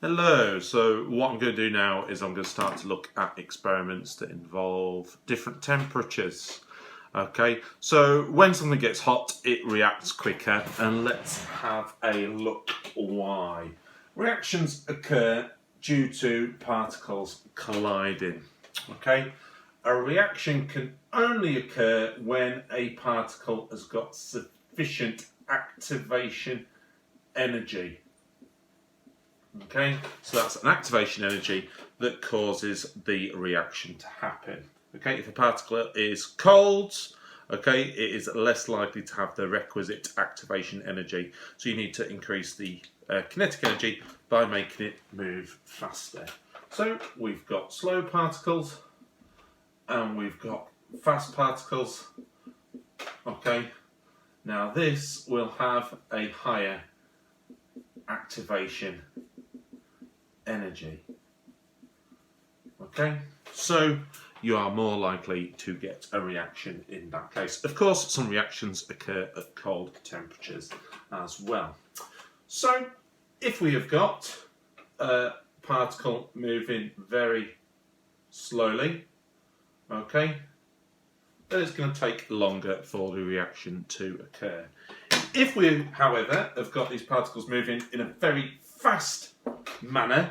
Hello, so what I'm going to do now is I'm going to start to look at experiments that involve different temperatures. Okay, so when something gets hot it reacts quicker, and let's have a look why. Reactions occur due to particles colliding. Okay, a reaction can only occur when a particle has got sufficient activation energy. Okay, so that's an activation energy that causes the reaction to happen. Okay, if a particle is cold, okay, it is less likely to have the requisite activation energy. So you need to increase the kinetic energy by making it move faster. So we've got slow particles and we've got fast particles. Okay, now this will have a higher activation energy. Okay, so you are more likely to get a reaction in that case. Of course, some reactions occur at cold temperatures as well. So if we have got a particle moving very slowly, okay, then it's going to take longer for the reaction to occur. If we, however, have got these particles moving in a very fast manner,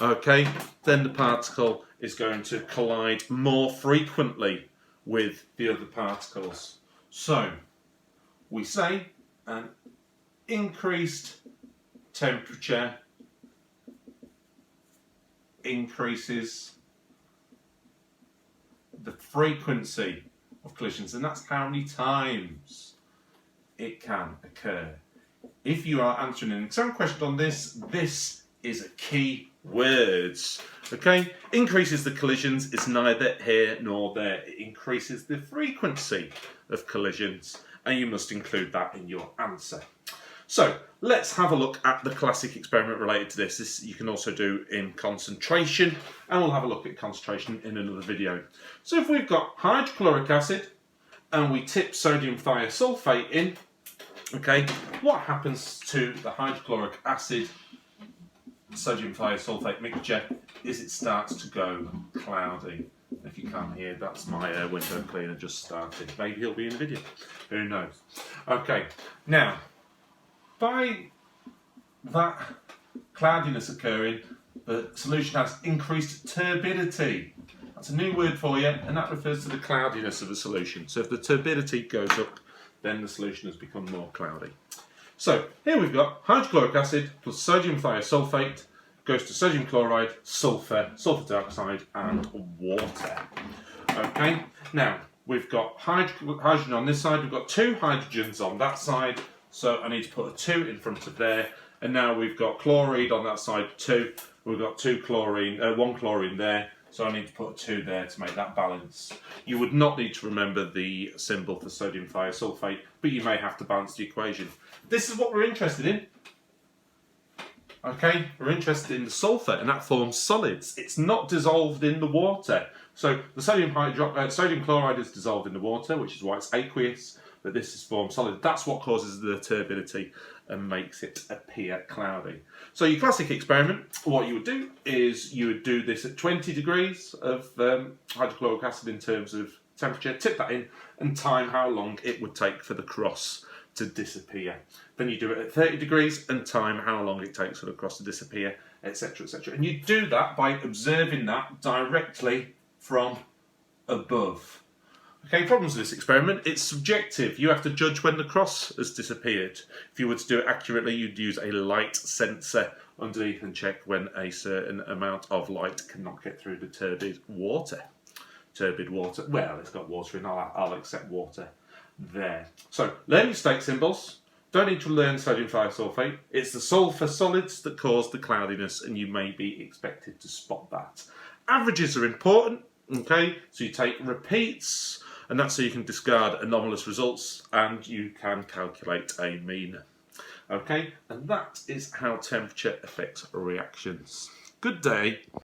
okay, then the particle is going to collide more frequently with the other particles. So we say an increased temperature increases the frequency of collisions, and that's how many times it can occur. If you are answering an exam question on this, this is a key word. Okay, increases the collisions is neither here nor there. It increases the frequency of collisions, and you must include that in your answer. So let's have a look at the classic experiment related to this. This you can also do in concentration, and we'll have a look at concentration in another video. So if we've got hydrochloric acid and we tip sodium thiosulfate in, okay, what happens to the hydrochloric acid sodium thiosulfate mixture is it starts to go cloudy. If you can't hear, that's my window cleaner just started. Maybe he'll be in the video, who knows. Okay, now by that cloudiness occurring, the solution has increased turbidity. That's a new word for you, and that refers to the cloudiness of the solution. So if the turbidity goes up, then the solution has become more cloudy. So here we've got hydrochloric acid plus sodium thiosulfate goes to sodium chloride, sulfur, sulfur dioxide, and water. Okay, now we've got hydrogen on this side, we've got two hydrogens on that side, so I need to put a 2 in front of there, and now we've got chloride on that side 2, we've got one chlorine there, so I need to put a 2 there to make that balance. You would not need to remember the symbol for sodium thiosulfate, but you may have to balance the equation. This is what we're interested in. Okay, we're interested in the sulfur, and that forms solids. It's not dissolved in the water. So the sodium chloride is dissolved in the water, which is why it's aqueous, but this is formed solid. That's what causes the turbidity and makes it appear cloudy. So your classic experiment, what you would do is you would do this at 20 degrees of hydrochloric acid in terms of temperature, tip that in, and time how long it would take for the cross to disappear. Then you do it at 30 degrees and time how long it takes for the cross to disappear, etc., etc. And you do that by observing that directly from above. Okay, problems with this experiment, it's subjective. You have to judge when the cross has disappeared. If you were to do it accurately, you'd use a light sensor underneath and check when a certain amount of light cannot get through the turbid water. Turbid water, well, it's got water in, I'll accept water there. So, learn your stake symbols. Don't need to learn sodium thiosulfate. It's the sulfur solids that cause the cloudiness, and you may be expected to spot that. Averages are important, okay? So you take repeats, and that's so you can discard anomalous results, and you can calculate a mean. Okay, and that is how temperature affects reactions. Good day.